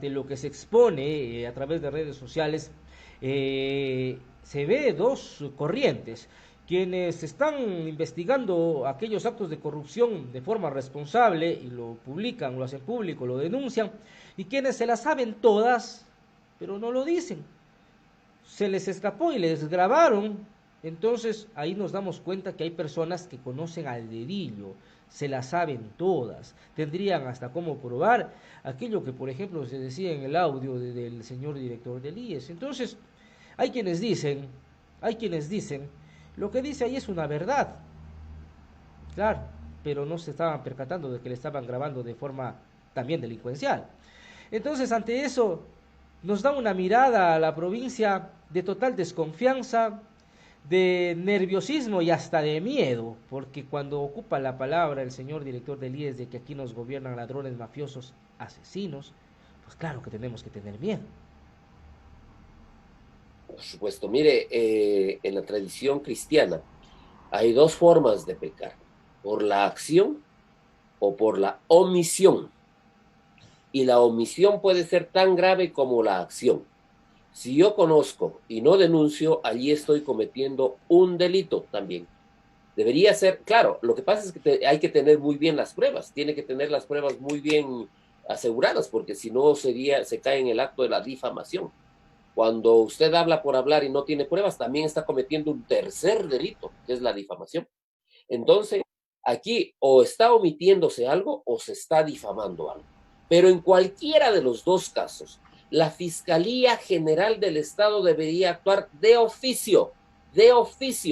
de lo que se expone a través de redes sociales, se ve dos corrientes. Quienes están investigando aquellos actos de corrupción de forma responsable y lo publican, lo hacen público, lo denuncian, y quienes se las saben todas, pero no lo dicen. Se les escapó y les grabaron. Entonces ahí nos damos cuenta que hay personas que conocen al dedillo, se las saben todas, tendrían hasta cómo probar aquello que por ejemplo se decía en el audio del señor director del IES. Entonces hay quienes dicen, hay quienes dicen, lo que dice ahí es una verdad, claro, pero no se estaban percatando de que le estaban grabando de forma también delincuencial. Entonces, ante eso, nos da una mirada a la provincia de total desconfianza, de nerviosismo y hasta de miedo, porque cuando ocupa la palabra el señor director del IES de que aquí nos gobiernan ladrones, mafiosos, asesinos, pues claro que tenemos que tener miedo. Por supuesto, mire, en la tradición cristiana hay dos formas de pecar, por la acción o por la omisión. Y la omisión puede ser tan grave como la acción. Si yo conozco y no denuncio, allí estoy cometiendo un delito también. Debería ser, claro, lo que pasa es que hay que tener muy bien las pruebas, tiene que tener las pruebas muy bien aseguradas, porque si no se cae en el acto de la difamación. Cuando usted habla por hablar y no tiene pruebas, también está cometiendo un tercer delito, que es la difamación. Entonces, aquí o está omitiéndose algo o se está difamando algo. Pero en cualquiera de los dos casos, la Fiscalía General del Estado debería actuar de oficio,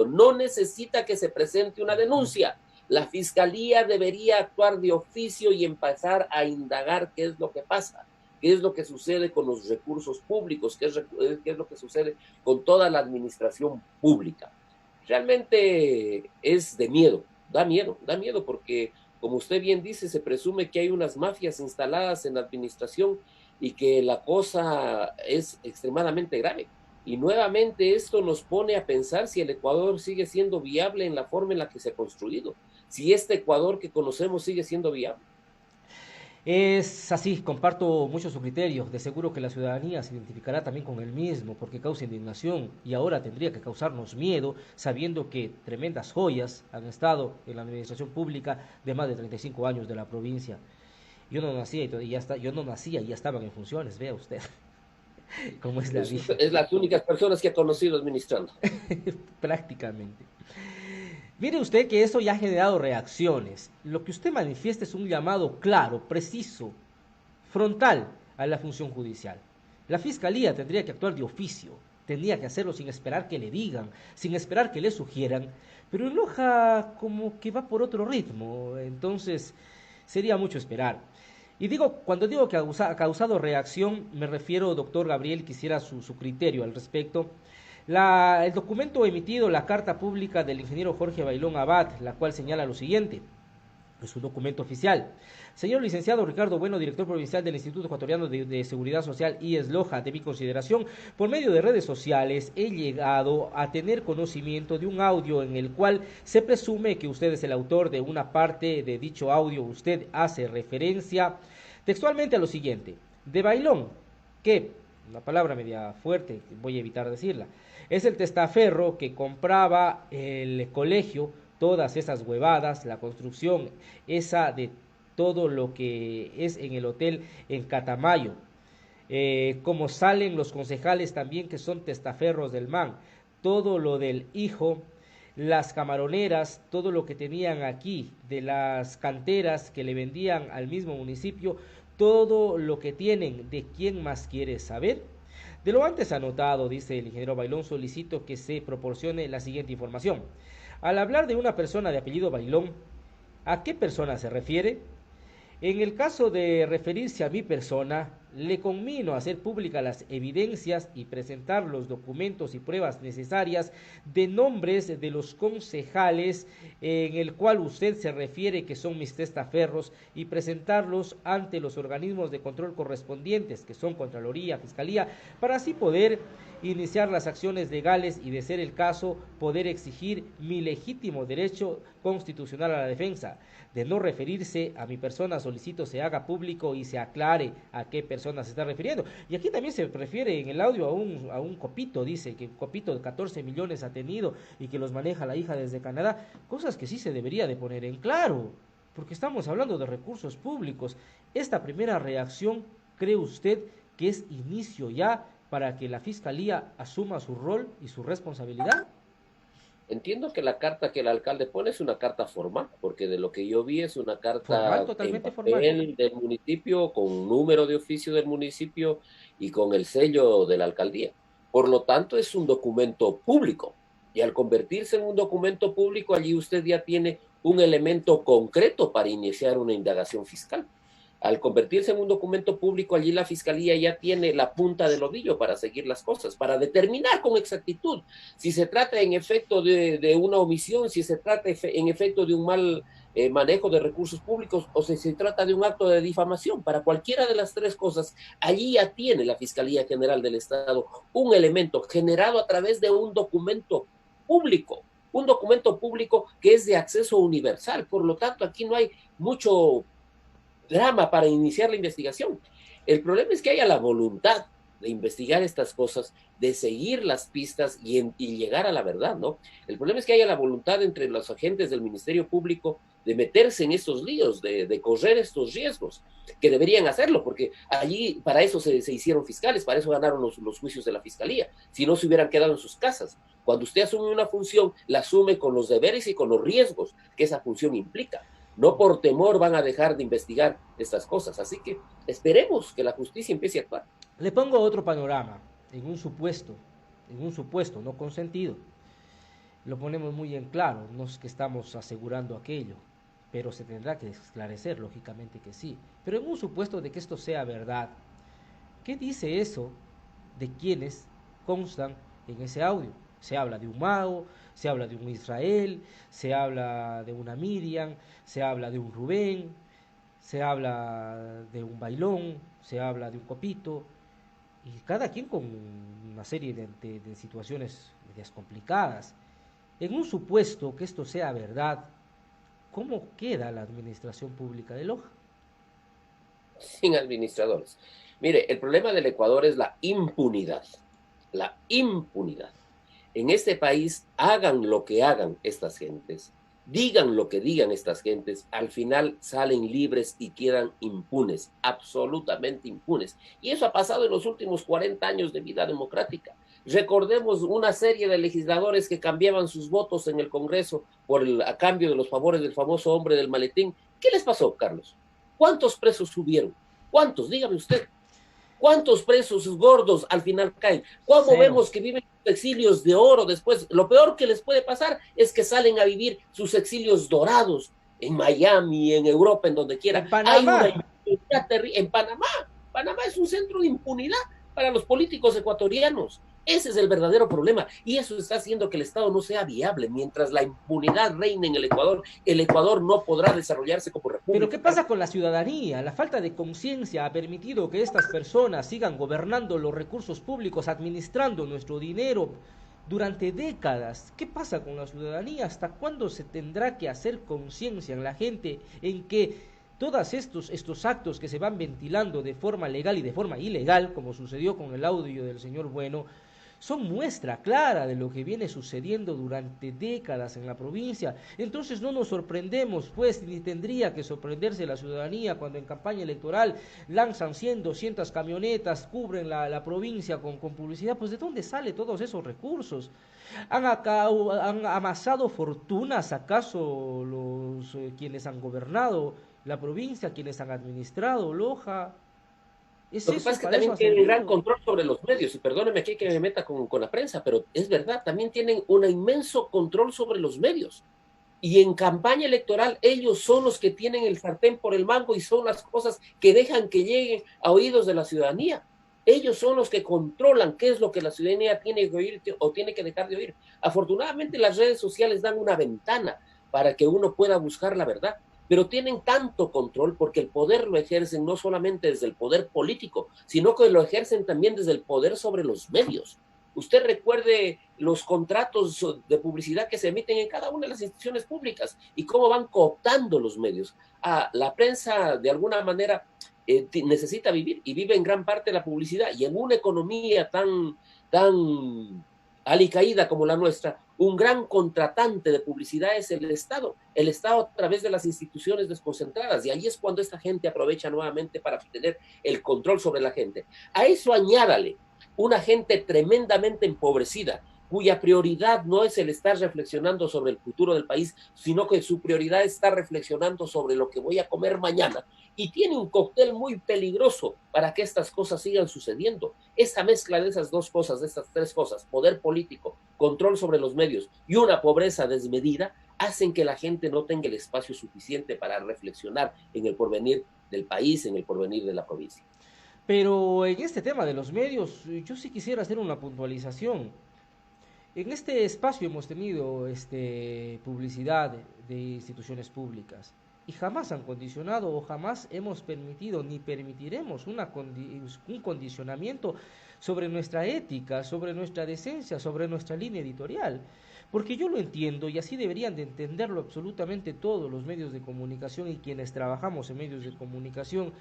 no necesita que se presente una denuncia. La Fiscalía debería actuar de oficio y empezar a indagar qué es lo que pasa, qué es lo que sucede con los recursos públicos, qué es lo que sucede con toda la administración pública. Realmente es de miedo, da miedo porque, como usted bien dice, se presume que hay unas mafias instaladas en la administración y que la cosa es extremadamente grave. Y nuevamente esto nos pone a pensar si el Ecuador sigue siendo viable en la forma en la que se ha construido, si este Ecuador que conocemos sigue siendo viable. Es así, comparto mucho su criterio. De seguro que la ciudadanía se identificará también con el mismo, porque causa indignación y ahora tendría que causarnos miedo, sabiendo que tremendas joyas han estado en la administración pública de más de 35 años de la provincia. Yo no nacía y ya está, yo no nacía y ya estaban en funciones, vea usted cómo es la vida, Es las únicas personas que ha conocido administrando. prácticamente. Mire usted que eso ya ha generado reacciones. Lo que usted manifiesta es un llamado claro, preciso, frontal a la función judicial. La fiscalía tendría que actuar de oficio, tendría que hacerlo sin esperar que le digan, sin esperar que le sugieran, pero el Loja como que va por otro ritmo, entonces sería mucho esperar. Y digo, cuando digo que ha causado reacción, me refiero, doctor Gabriel, quisiera su criterio al respecto. El documento emitido, la carta pública del ingeniero Jorge Bailón Abad, la cual señala lo siguiente: es un documento oficial. Señor licenciado Ricardo Bueno, director provincial del Instituto Ecuatoriano de Seguridad Social, IES Loja, de mi consideración, por medio de redes sociales he llegado a tener conocimiento de un audio en el cual se presume que usted es el autor de una parte de dicho audio. Usted hace referencia textualmente a lo siguiente: de Bailón, que, una palabra media fuerte, voy a evitar decirla, es el testaferro que compraba el colegio, todas esas huevadas, la construcción esa de todo lo que es en el hotel en Catamayo, como salen los concejales también que son testaferros del MAN, todo lo del hijo, las camaroneras, todo lo que tenían aquí, de las canteras que le vendían al mismo municipio, todo lo que tienen. ¿De quién más quiere saber? De lo antes anotado, dice el ingeniero Bailón, solicito que se proporcione la siguiente información. Al hablar de una persona de apellido Bailón, ¿a qué persona se refiere? En el caso de referirse a mi persona, le conmino a hacer públicas las evidencias y presentar los documentos y pruebas necesarias de nombres de los concejales en el cual usted se refiere que son mis testaferros, y presentarlos ante los organismos de control correspondientes, que son Contraloría, Fiscalía, para así poder iniciar las acciones legales y, de ser el caso, poder exigir mi legítimo derecho constitucional a la defensa. De no referirse a mi persona, solicito se haga público y se aclare a qué persona persona se está refiriendo. Y aquí también se refiere en el audio a un copito, dice que un copito de 14 millones ha tenido y que los maneja la hija desde Canadá, cosas que sí se debería de poner en claro, porque estamos hablando de recursos públicos. Esta primera reacción, ¿cree usted que es inicio ya para que la Fiscalía asuma su rol y su responsabilidad? Entiendo que la carta que el alcalde pone es una carta formal, porque de lo que yo vi es una Formal, carta en totalmente formal. papel del municipio, con número de oficio del municipio y con el sello de la alcaldía. Por lo tanto, es un documento público. Y al convertirse en un documento público, allí usted ya tiene un elemento concreto para iniciar una indagación fiscal. Al convertirse en un documento público, allí la fiscalía ya tiene la punta del ovillo para seguir las cosas, para determinar con exactitud si se trata en efecto de una omisión, si se trata en efecto de un mal manejo de recursos públicos o si se trata de un acto de difamación. Para cualquiera de las tres cosas, allí ya tiene la Fiscalía General del Estado un elemento generado a través de un documento público que es de acceso universal. Por lo tanto, aquí no hay mucho drama para iniciar la investigación. El problema es que haya la voluntad de investigar estas cosas, de seguir las pistas y llegar a la verdad, ¿no? El problema es que haya la voluntad entre los agentes del Ministerio Público de meterse en estos líos, de correr estos riesgos, que deberían hacerlo, porque allí para eso se hicieron fiscales, para eso ganaron los juicios de la Fiscalía, si no se hubieran quedado en sus casas. Cuando usted asume una función, la asume con los deberes y con los riesgos que esa función implica. No por temor van a dejar de investigar estas cosas. Así que esperemos que la justicia empiece a actuar. Le pongo otro panorama, en un supuesto no consentido. Lo ponemos muy en claro, no es que estamos asegurando aquello, pero se tendrá que esclarecer, lógicamente que sí. Pero en un supuesto de que esto sea verdad, ¿qué dice eso de quienes constan en ese audio? Se habla de un Mao, se habla de un Israel, se habla de una Miriam, se habla de un Rubén, se habla de un Bailón, se habla de un Copito, y cada quien con una serie de situaciones medias complicadas. En un supuesto que esto sea verdad, ¿cómo queda la administración pública de Loja? Sin administradores. Mire, el problema del Ecuador es la impunidad. La impunidad. En este país, hagan lo que hagan estas gentes, digan lo que digan estas gentes, al final salen libres y quedan impunes, absolutamente impunes. Y eso ha pasado en los últimos 40 años de vida democrática. Recordemos una serie de legisladores que cambiaban sus votos en el Congreso a cambio de los favores del famoso hombre del maletín. ¿Qué les pasó, Carlos? ¿Cuántos presos subieron? ¿Cuántos? Dígame usted. ¿Cuántos presos gordos al final caen? ¿Cómo Cero. vemos que viven sus exilios de oro después? Lo peor que les puede pasar es que salen a vivir sus exilios dorados en Miami, en Europa, en donde quiera. En Hay una Panamá. impunidad terrible. En Panamá. Panamá es un centro de impunidad para los políticos ecuatorianos. Ese es el verdadero problema y eso está haciendo que el Estado no sea viable. Mientras la impunidad reine en el Ecuador no podrá desarrollarse como Pero república. ¿qué pasa con la ciudadanía? La falta de conciencia ha permitido que estas personas sigan gobernando los recursos públicos, administrando nuestro dinero durante décadas. ¿Qué pasa con la ciudadanía? ¿Hasta cuándo se tendrá que hacer conciencia en la gente en que todos estos actos que se van ventilando de forma legal y de forma ilegal, como sucedió con el audio del señor Bueno, son muestra clara de lo que viene sucediendo durante décadas en la provincia? Entonces no nos sorprendemos, pues, ni tendría que sorprenderse la ciudadanía cuando en campaña electoral lanzan 100, 200 camionetas, cubren la provincia con publicidad. Pues ¿de dónde salen todos esos recursos? ¿Han amasado fortunas acaso los quienes han gobernado la provincia, quienes han administrado Loja? ¿Es Lo que pasa eso? es que ¿Para eso también ha tienen gran servido? control sobre los medios, y perdóneme aquí que me meta con la prensa, pero es verdad, también tienen un inmenso control sobre los medios. Y en campaña electoral ellos son los que tienen el sartén por el mango y son las cosas que dejan que lleguen a oídos de la ciudadanía. Ellos son los que controlan qué es lo que la ciudadanía tiene que oír o tiene que dejar de oír. Afortunadamente las redes sociales dan una ventana para que uno pueda buscar la verdad, pero tienen tanto control porque el poder lo ejercen no solamente desde el poder político, sino que lo ejercen también desde el poder sobre los medios. Usted recuerde los contratos de publicidad que se emiten en cada una de las instituciones públicas y cómo van cooptando los medios. La prensa, de alguna manera, necesita vivir y vive en gran parte de la publicidad. Y en una economía tan alicaída como la nuestra, un gran contratante de publicidad es el Estado a través de las instituciones desconcentradas, y ahí es cuando esta gente aprovecha nuevamente para tener el control sobre la gente. A eso añádale una gente tremendamente empobrecida, cuya prioridad no es el estar reflexionando sobre el futuro del país, sino que su prioridad es estar reflexionando sobre lo que voy a comer mañana. Y tiene un cóctel muy peligroso para que estas cosas sigan sucediendo. Esa mezcla de esas dos cosas, de estas tres cosas, poder político, control sobre los medios y una pobreza desmedida, hacen que la gente no tenga el espacio suficiente para reflexionar en el porvenir del país, en el porvenir de la provincia. Pero en este tema de los medios, yo sí quisiera hacer una puntualización. En este espacio hemos tenido publicidad de instituciones públicas y jamás han condicionado o jamás hemos permitido ni permitiremos un condicionamiento sobre nuestra ética, sobre nuestra decencia, sobre nuestra línea editorial. Porque yo lo entiendo y así deberían de entenderlo absolutamente todos los medios de comunicación y quienes trabajamos en medios de comunicación,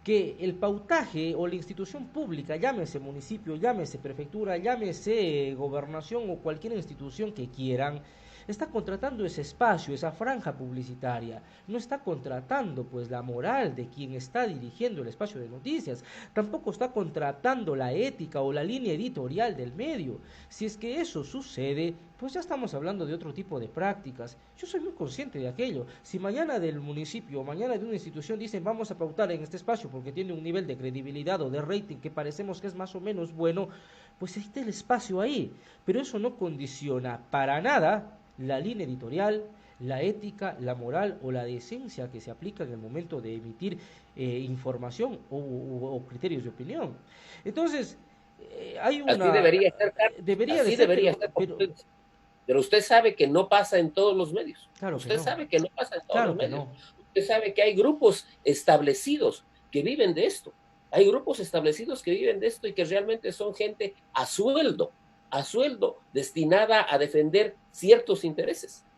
que el pautaje o la institución pública, llámese municipio, llámese prefectura, llámese gobernación o cualquier institución que quieran, está contratando ese espacio, esa franja publicitaria, no está contratando pues la moral de quien está dirigiendo el espacio de noticias, tampoco está contratando la ética o la línea editorial del medio. Si es que eso sucede, pues ya estamos hablando de otro tipo de prácticas. Yo soy muy consciente de aquello. Si mañana del municipio o mañana de una institución dicen vamos a pautar en este espacio porque tiene un nivel de credibilidad o de rating que parecemos que es más o menos bueno, pues está el espacio ahí. Pero eso no condiciona para nada la línea editorial, la ética, la moral o la decencia que se aplica en el momento de emitir información o criterios de opinión. Entonces, hay Así una... debería ser, Carlos, Debería de así ser, debería ser. pero Pero usted sabe que no pasa en todos los medios. claro que Usted no, sabe que no pasa en todos los claro que medios. no. Usted sabe que hay grupos establecidos que viven de esto. Hay grupos establecidos que viven de esto y que realmente son gente a sueldo, destinada a defender ciertos intereses.